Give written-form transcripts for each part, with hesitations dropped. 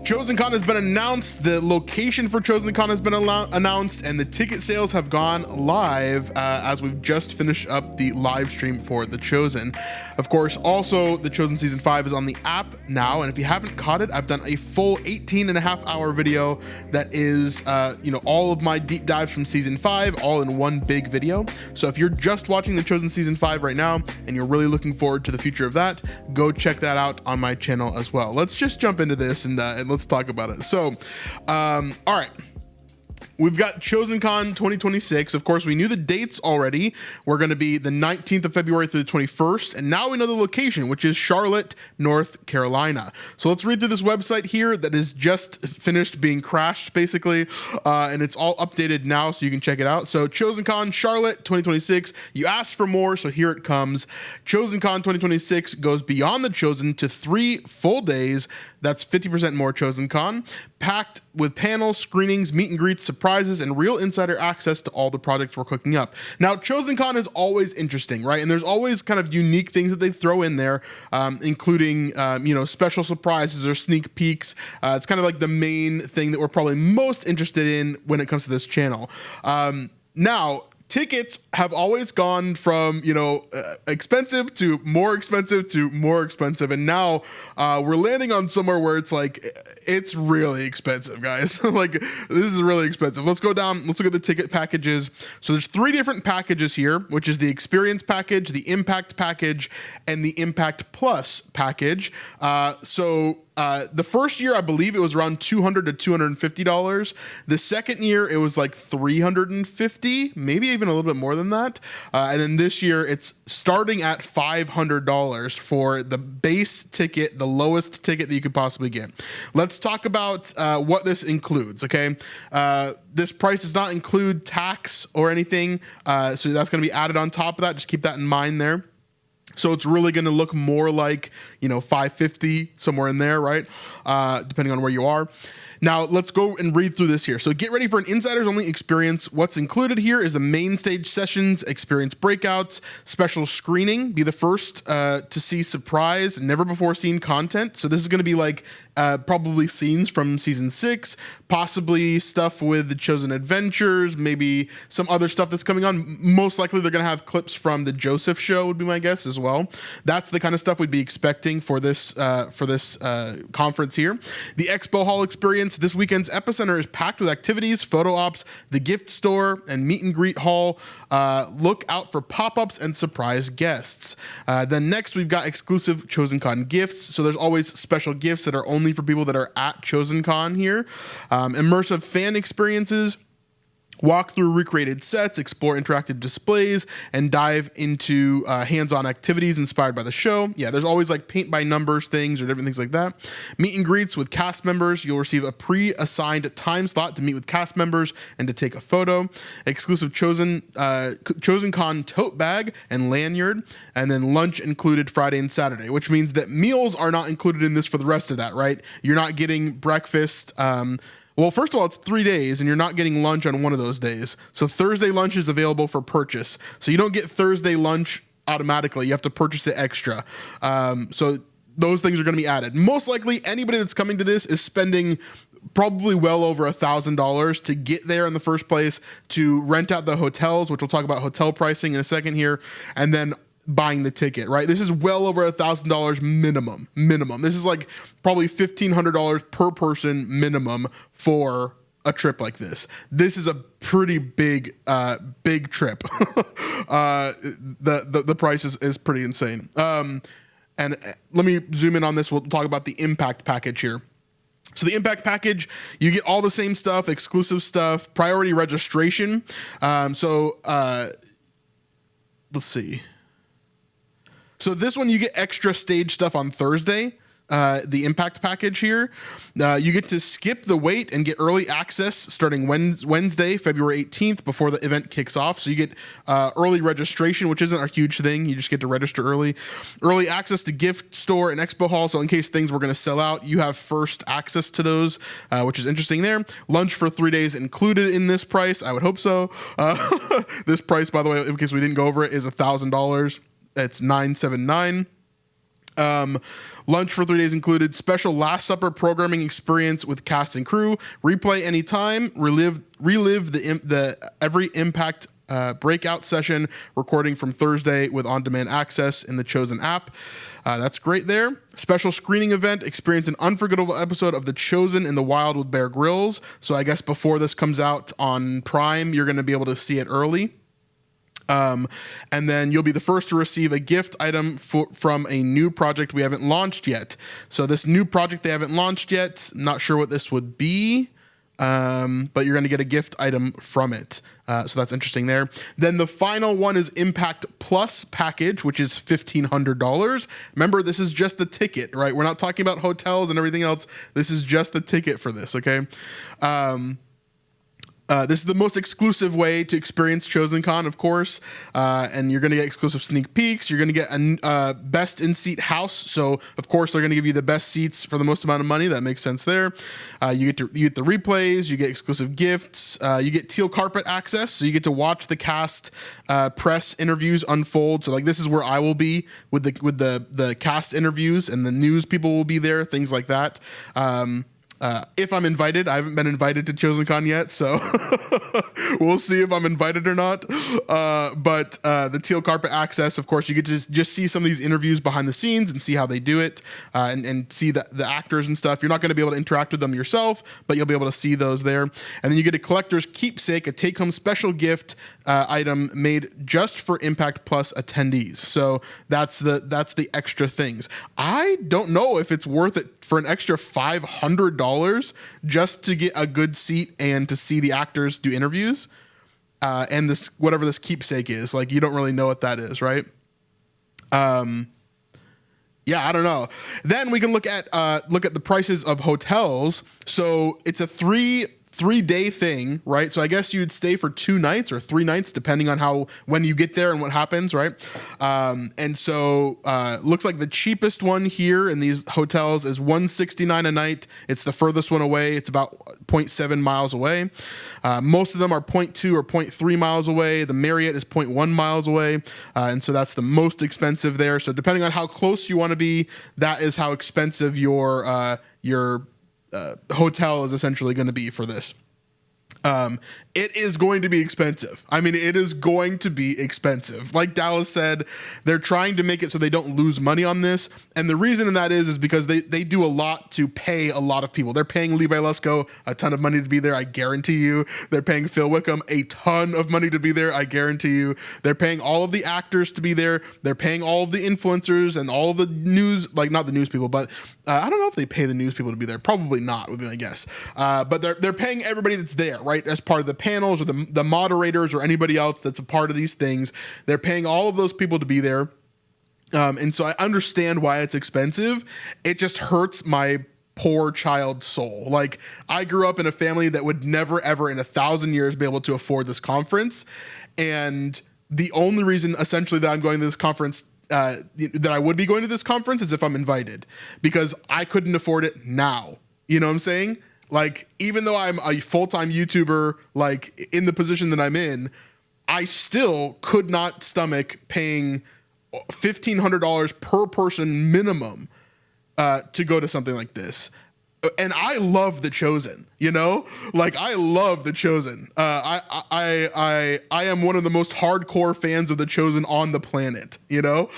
Chosencon has been announced, the location for Chosencon has been announced, and the ticket sales have gone live as we've just finished up the live stream for The Chosen. Of course, also The Chosen Season 5 is on the app now, and if you haven't caught it, I've done a full 18.5-hour video that is, all of my deep dives from Season 5, all in one big video. So if you're just watching The Chosen Season 5 right now, and you're really looking forward to the future of that, go check that out on my channel as well. Let's just jump into this and let's talk about it. So, all right. We've got Chosencon 2026. Of course, we knew the dates already. We're going to be the 19th of February through the 21st. And now we know the location, which is Charlotte, North Carolina. So let's read through this website here that is just finished being crashed, basically. And it's all updated now, so you can check it out. So Chosencon, Charlotte 2026. You asked for more, so here it comes. Chosencon 2026 goes beyond The Chosen to 3 full days. That's 50% more Chosencon, packed with panels, screenings, meet and greets, surprises, and real insider access to all the projects we're cooking up. Now, Chosencon is always interesting, right? And there's always kind of unique things that they throw in there, including, special surprises or sneak peeks. It's kind of like the main thing that we're probably most interested in when it comes to this channel. Now, tickets have always gone from, expensive to more expensive to more expensive. And now we're landing on somewhere where it's like, it's really expensive, guys. Like, this is really expensive. Let's go down. Let's look at the ticket packages. So there's 3 different packages here, which is the Experience package, the Impact package, and the Impact Plus package. The first year, I believe it was around $200 to $250. The second year, it was like $350, maybe even a little bit more than that. And then this year, it's starting at $500 for the base ticket, the lowest ticket that you could possibly get. Let's talk about what this includes, okay? This price does not include tax or anything, so that's going to be added on top of that. Just keep that in mind there. So it's really going to look more like, $550, somewhere in there, right? Depending on where you are. Now, let's go and read through this here. So get ready for an insiders only experience. What's included here is the main stage sessions, experience breakouts, special screening, be the first to see surprise, never before seen content. So this is going to be like probably scenes from season 6, possibly stuff with the Chosen Adventures, maybe some other stuff that's coming on. Most likely they're going to have clips from the Joseph show, would be my guess as well. That's the kind of stuff we'd be expecting for this conference here. The Expo Hall experience. This weekend's epicenter is packed with activities, photo ops, the gift store, and meet and greet hall. Look out for pop-ups and surprise guests. Then next we've got exclusive Chosencon gifts. So there's always special gifts that are only for people that are at Chosencon here. Immersive fan experiences. Walk through recreated sets, explore interactive displays, and dive into hands-on activities inspired by the show. Yeah, there's always like paint by numbers things or different things like that. Meet and greets with cast members. You'll receive a pre-assigned time slot to meet with cast members and to take a photo. Exclusive Chosencon tote bag and lanyard, and then lunch included Friday and Saturday, which means that meals are not included in this for the rest of that, right? You're not getting breakfast. Well, first of all, it's 3 days and you're not getting lunch on one of those days. So Thursday lunch is available for purchase. So you don't get Thursday lunch automatically. You have to purchase it extra. So those things are going to be added. Most likely anybody that's coming to this is spending probably well over $1,000 to get there in the first place, to rent out the hotels, which we'll talk about hotel pricing in a second here, and then buying the ticket, right? This is well over $1,000 minimum. This is like probably $1,500 per person minimum for a trip like this. This is a pretty big trip. The price is pretty insane. And let me zoom in on this. We'll talk about the Impact package here. So the Impact package, you get all the same stuff, exclusive stuff, priority registration. Let's see. So this one, you get extra stage stuff on Thursday, the Impact package here. You get to skip the wait and get early access starting Wednesday, February 18th, before the event kicks off. So you get early registration, which isn't a huge thing. You just get to register early. Early access to gift store and expo hall. So in case things were going to sell out, you have first access to those, which is interesting there. Lunch for 3 days included in this price. I would hope so. This price, by the way, in case we didn't go over it, is $1,000. It's $979. Lunch for 3 days included special Last Supper programming experience with cast and crew, replay anytime, relive the every Impact breakout session recording from Thursday with on-demand access in the Chosen app. That's great there. Special screening event, experience an unforgettable episode of The Chosen in the wild with Bear Grylls. So I guess before this comes out on Prime, you're going to be able to see it early. And then you'll be the first to receive a gift item from a new project we haven't launched yet. So this new project they haven't launched yet, not sure what this would be, but you're going to get a gift item from it. So that's interesting there. Then the final one is Impact Plus package, which is $1,500. Remember, this is just the ticket, right? We're not talking about hotels and everything else. This is just the ticket for this, okay? This is the most exclusive way to experience Chosencon, of course, and you're going to get exclusive sneak peeks. You're going to get a best in-seat house, so of course they're going to give you the best seats for the most amount of money. That makes sense there. You get the replays, you get exclusive gifts, you get teal carpet access, so you get to watch the cast press interviews unfold. So like this is where I will be with the cast interviews, and the news people will be there, things like that. If I'm invited, I haven't been invited to Chosencon yet, so we'll see if I'm invited or not. But the teal carpet access, of course, you get to just see some of these interviews behind the scenes and see how they do it, and see the actors and stuff. You're not going to be able to interact with them yourself, but you'll be able to see those there. And then you get a collector's keepsake, a take-home special gift item made just for Impact Plus attendees. So that's the extra things. I don't know if it's worth it for an extra $500 just to get a good seat and to see the actors do interviews, and this whatever this keepsake is. Like, you don't really know what that is, right? Yeah, I don't know. Then we can look at the prices of hotels. So it's a three-day thing, right? So I guess you'd stay for 2 nights or 3 nights, depending on when you get there and what happens, right? And so looks like the cheapest one here in these hotels is $169 a night. It's the furthest one away. It's about 0.7 miles away. Most of them are 0.2 or 0.3 miles away. The Marriott is 0.1 miles away. And so that's the most expensive there. So depending on how close you want to be, that is how expensive your hotel is essentially going to be for this. It is going to be expensive. I mean, it is going to be expensive. Like Dallas said, they're trying to make it so they don't lose money on this. And the reason that is because they do a lot to pay a lot of people. They're paying Levi Lusko a ton of money to be there, I guarantee you. They're paying Phil Wickham a ton of money to be there, I guarantee you. They're paying all of the actors to be there. They're paying all of the influencers and all of the news, like not the news people, but I don't know if they pay the news people to be there. Probably not, would be my guess. But they're paying everybody that's there, right? As part of the panels or the moderators or anybody else that's a part of these things. They're paying all of those people to be there. And so I understand why it's expensive. It just hurts my poor child's soul. Like, I grew up in a family that would never, ever in 1,000 years be able to afford this conference. And the only reason essentially that I'm going to this conference, that I would be going to this conference, is if I'm invited, because I couldn't afford it now. You know what I'm saying? Like, even though I'm a full-time YouTuber, like in the position that I'm in, I still could not stomach paying $1,500 per person minimum to go to something like this. And I love The Chosen, you know, like I love The Chosen. I am one of the most hardcore fans of The Chosen on the planet, you know.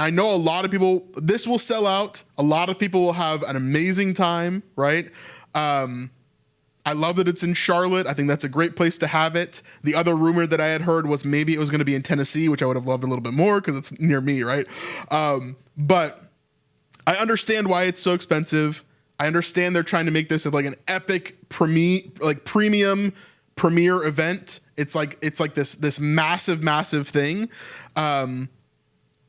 I know a lot of people, this will sell out. A lot of people will have an amazing time, right? I love that it's in Charlotte. I think that's a great place to have it. The other rumor that I had heard was maybe it was going to be in Tennessee, which I would have loved a little bit more because it's near me, right? But I understand why it's so expensive. I understand they're trying to make this like an epic premium premiere event. It's like this massive thing.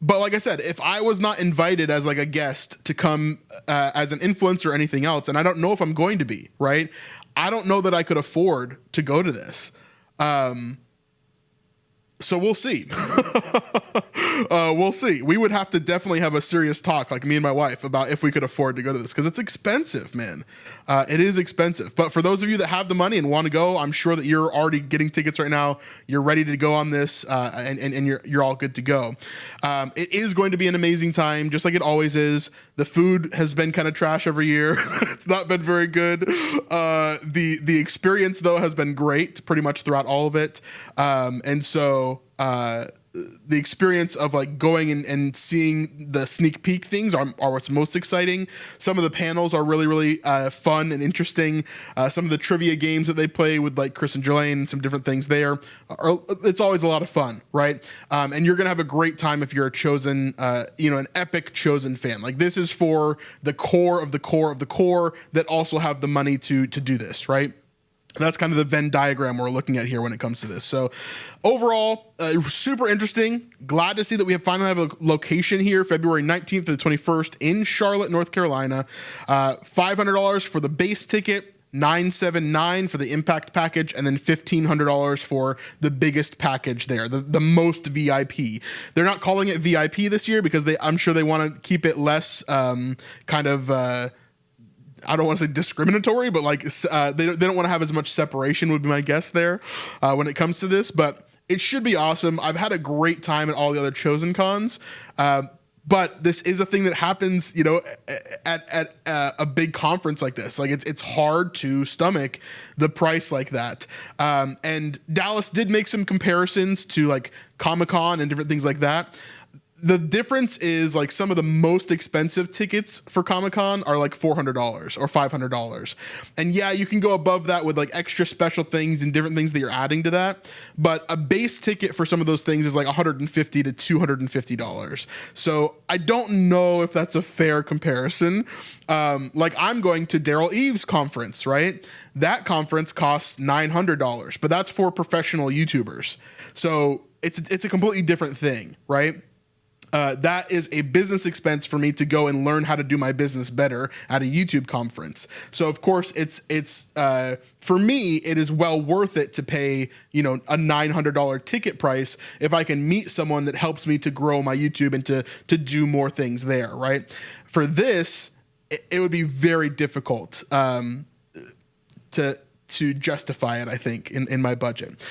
But like I said, if I was not invited as like a guest to come as an influencer or anything else, and I don't know if I'm going to be, right? I don't know that I could afford to go to this. So we'll see. We'll see. We would have to definitely have a serious talk, like me and my wife, about if we could afford to go to this, because it's expensive, man. It is expensive. But for those of you that have the money and want to go, I'm sure that you're already getting tickets right now. You're ready to go on this, and you're all good to go. It is going to be an amazing time, just like it always is. The food has been kind of trash every year. It's not been very good. The experience though has been great, pretty much throughout all of it. And so the experience of like going and seeing the sneak peek things are what's most exciting. Some of the panels are really fun and interesting. Some of the trivia games that they play with like Chris and Jelaine and some different things there it's always a lot of fun, right? And you're gonna have a great time if you're a Chosen, an epic Chosen fan. Like this is for the core of the core of the core that also have the money to do this, right? That's kind of the Venn diagram we're looking at here when it comes to this. So overall, super interesting. Glad to see that we finally have a location here, February 19th to the 21st in Charlotte, North Carolina. $500 for the base ticket, $979 for the impact package, and then $1,500 for the biggest package there, the most VIP. They're not calling it VIP this year because I'm sure they want to keep it less I don't want to say discriminatory, but like they don't want to have as much separation would be my guess there when it comes to this. But it should be awesome. I've had a great time at all the other Chosen cons, but this is a thing that happens, at a big conference like this. Like it's hard to stomach the price like that. And Dallas did make some comparisons to like Comic-Con and different things like that. The difference is like some of the most expensive tickets for Comic-Con are like $400 or $500. And yeah, you can go above that with like extra special things and different things that you're adding to that. But a base ticket for some of those things is like $150 to $250. So I don't know if that's a fair comparison. Like I'm going to Daryl Eves' conference, right? That conference costs $900, but that's for professional YouTubers. So it's a completely different thing, right? That is a business expense for me to go and learn how to do my business better at a YouTube conference. So of course it's for me, it is well worth it to pay, a $900 ticket price if I can meet someone that helps me to grow my YouTube and to do more things there, right? For this, it would be very difficult to justify it, I think, in my budget.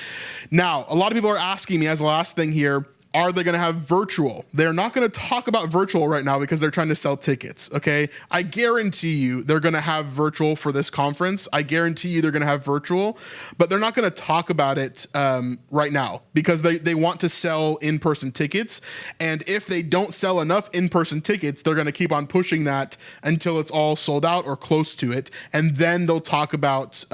Now, a lot of people are asking me as the last thing here, are they going to have virtual? They're not going to talk about virtual right now because they're trying to sell tickets, okay? I guarantee you they're going to have virtual for this conference. I guarantee you they're going to have virtual, but they're not going to talk about it right now because they want to sell in-person tickets. And if they don't sell enough in-person tickets, they're going to keep on pushing that until it's all sold out or close to it. And then they'll talk about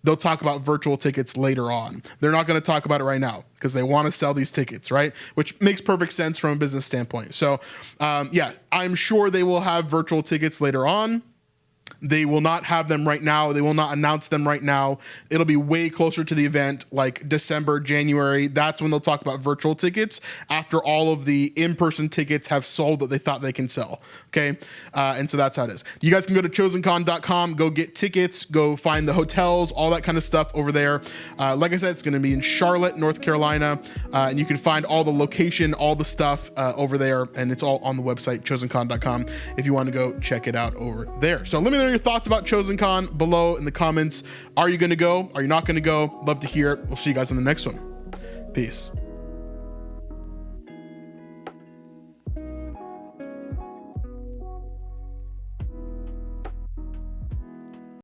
virtual tickets later on. They're not going to talk about it right now because they want to sell these tickets, right? Which makes perfect sense from a business standpoint. So yeah, I'm sure they will have virtual tickets later on. They will not have them right now. They will not announce them right now. It'll be way closer to the event, like December, January. That's when they'll talk about virtual tickets after all of the in-person tickets have sold that they thought they can sell. Okay. And so that's how it is. You guys can go to chosencon.com, go get tickets, go find the hotels, all that kind of stuff over there. Like I said, it's going to be in Charlotte, North Carolina. And you can find all the location, all the stuff over there. And it's all on the website, chosencon.com, if you want to go check it out over there. So let me know your thoughts about Chosencon below in the comments. Are you going to go? Are you not going to go? Love to hear it. We'll see you guys on the next one. Peace.